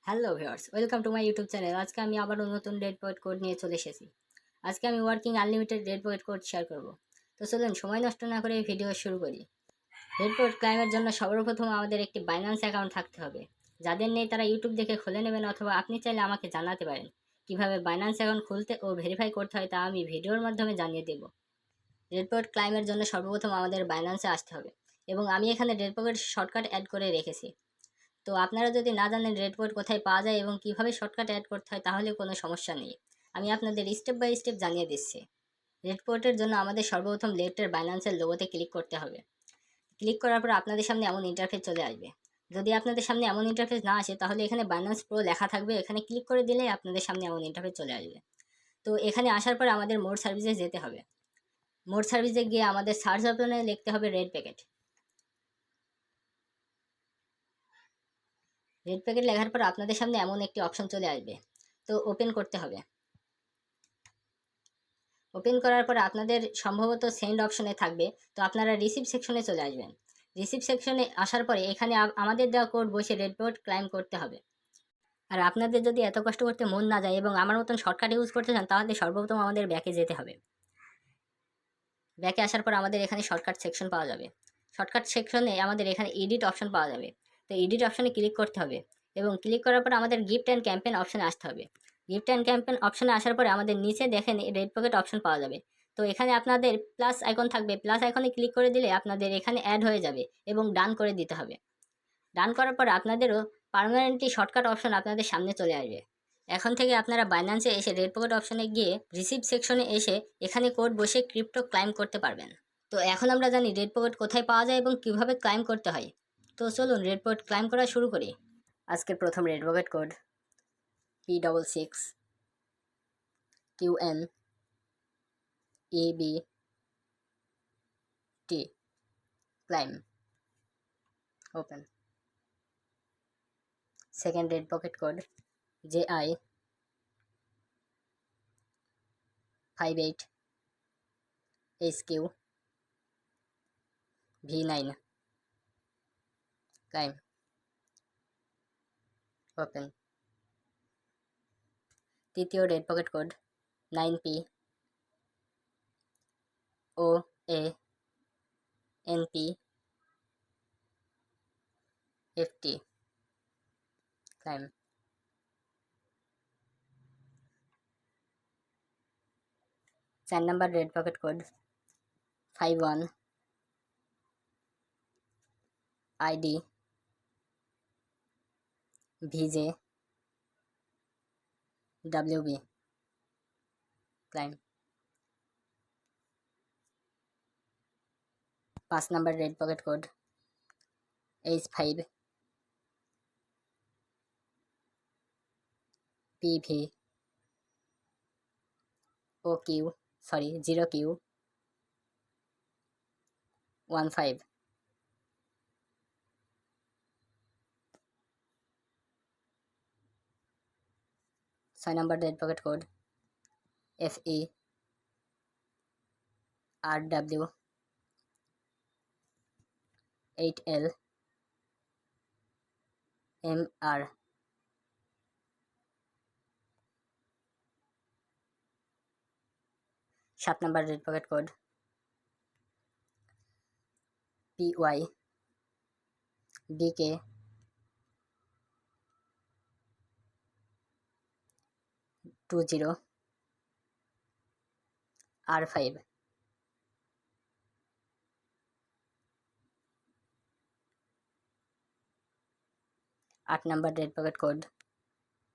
Hello viewers, welcome to my YouTube channel. আজকে আমি আবারও নতুন রেড পয়েন্ট কোড নিয়ে চলে এসেছি। আজকে আমি working unlimited red point code share করব। তো চলুন সময় নষ্ট না করে ভিডিও শুরু করি। রেড পয়েন্ট ক্লাইমের জন্য সর্বপ্রথম আমাদের একটি বাইন্যান্স অ্যাকাউন্ট থাকতে হবে। যাদের নেই তারা ইউটিউব দেখে খুলে নেবেন, অথবা আপনি চাইলে আমাকে জানাতে পারেন কিভাবে বাইন্যান্স অ্যাকাউন্ট খুলতে ও ভেরিফাই করতে হয়, তা আমি ভিডিওর মাধ্যমে জানিয়ে দেব। রেড পয়েন্ট ক্লাইমের জন্য সর্বপ্রথম আমাদের বাইন্যান্সে আসতে হবে, এবং আমি এখানে রেড পয়েন্ট শর্টকাট অ্যাড করে রেখেছি। তো আপনারা যদি না জানেন রেড পয়েন্ট কোথায় পাওয়া যায় এবং কিভাবে শর্টকাট অ্যাড করতে হয়, তাহলে কোনো সমস্যা নেই। আমি আপনাদের স্টেপ বাই স্টেপ জানিয়ে দিচ্ছি। রেড পয়েন্টের জন্য আমাদের সর্বপ্রথম লেফটের বাইন্যান্সের লোগোতে ক্লিক করতে হবে। ক্লিক করার পর আপনাদের সামনে এমন ইন্টারফেস চলে আসবে। যদি আপনাদের সামনে এমন ইন্টারফেস না আসে, তাহলে এখানে বাইন্যান্স প্রো লেখা থাকবে, এখানে ক্লিক করে দিলে আপনাদের সামনে এমন ইন্টারফেস চলে আসবে। তো এখানে আসার পর আমাদের মোড সার্ভিসে যেতে হবে। মোড সার্ভিসে গিয়ে আমাদের সার্চ অপশনে লিখতে হবে রেড প্যাকেট। রেড প্যাকেট লেখার পর আপনাদের সামনে এমন একটি অপশন চলে আসবে, তো ওপেন করতে হবে। ওপেন করার পর আপনাদের সম্ভবত সেন্ড অপশনে থাকবে, তো আপনারা রিসিভ সেকশনে চলে আসবেন। রিসিভ সেকশনে আসার পরে এখানে আমাদের দেওয়া কোড বসে রেড পয়েন্ট ক্লাইম করতে হবে। আর আপনাদের যদি এত কষ্ট করতে মন না যায় এবং আমার মতন শর্টকাট ইউজ করতে চান, তাহলে সর্বপ্রথম আমাদের ব্যাকে যেতে হবে। ব্যাকে আসার পর আমাদের এখানে শর্টকাট সেকশন পাওয়া যাবে। শর্টকাট সেকশনে আমাদের এখানে এডিট অপশন পাওয়া যাবে, তো এডিট অপশনে ক্লিক করতে হবে, এবং ক্লিক করার পর আমাদের গিফট অ্যান্ড ক্যাম্পেন অপশনে আসতে হবে। গিফট অ্যান্ড ক্যাম্পেন অপশনে আসার পরে আমাদের নিচে দেখেন রেড পকেট অপশন পাওয়া যাবে। তো এখানে আপনাদের প্লাস আইকন থাকবে, প্লাস আইকনে ক্লিক করে দিলে আপনাদের এখানে অ্যাড হয়ে যাবে, এবং ডান করে দিতে হবে। ডান করার পর আপনাদেরও পার্মানেন্টলি শর্টকাট অপশন আপনাদের সামনে চলে আসবে। এখন থেকে আপনারা বাইন্যান্সে এসে রেড পকেট অপশনে গিয়ে রিসিভ সেকশনে এসে এখানে কোড বসে ক্রিপ্টো ক্লাইম করতে পারবেন। তো এখন আমরা জানি রেড পকেট কোথায় পাওয়া যায় এবং কিভাবে ক্লাইম করতে হয়। তো চলুন রেড পকেট ক্লাইম করা শুরু করি। আজকের প্রথম red pocket code P66QNEBT claim open. Second red pocket code JI58SQV9 claim open. তৃতীয় red pocket code 9POANPFT claim. 4 number red pocket code 51IDVJWB claim. 5 number red pocket code H5PVOQ0Q15। 6 number red pocket code FERW8LMR। 7 number red pocket code PYBK20R5। 8 number red pocket code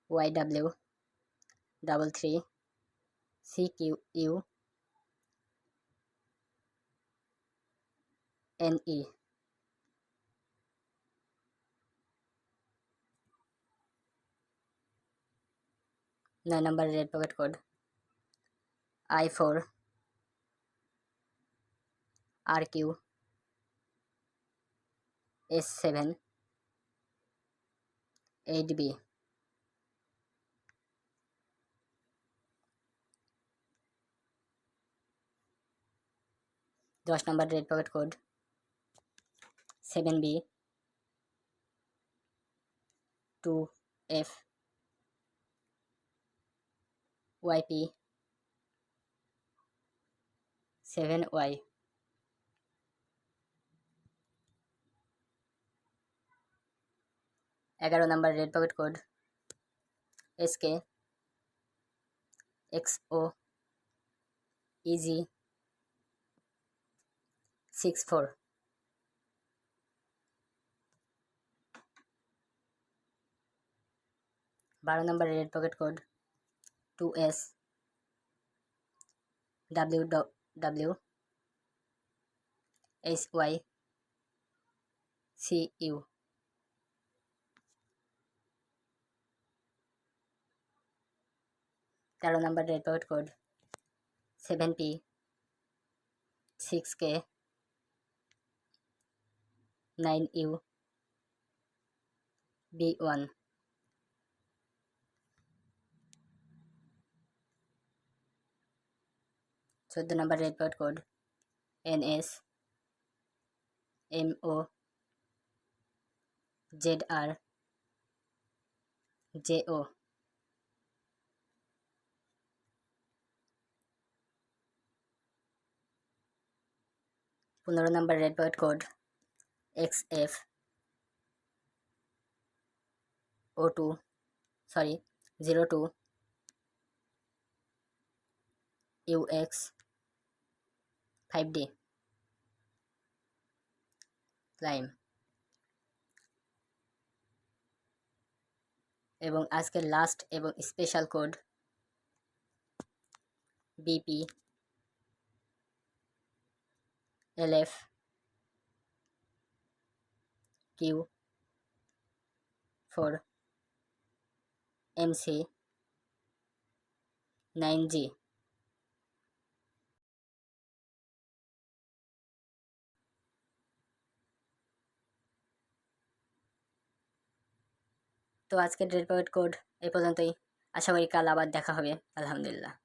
YW33CQUNE। 9 number red pocket code I4RQS78B। 10 number red pocket code 7B2F YP 7Y। 11 number red pocket code SK XOEG 64। 12 number red pocket code 2S WW HYCU। 13 number red pocket code 7P 6K 9U B1। 14 number red pocket code NS MOZR JO। 15 number red pocket code XF O2 02 UX 5D claim. এবং আজকের last এবং special code BP LF Q4 MC 9G। তো আজকের red pocket code এই পর্যন্তই। আশা করি কাল আবার দেখা হবে। আলহামদুলিল্লাহ।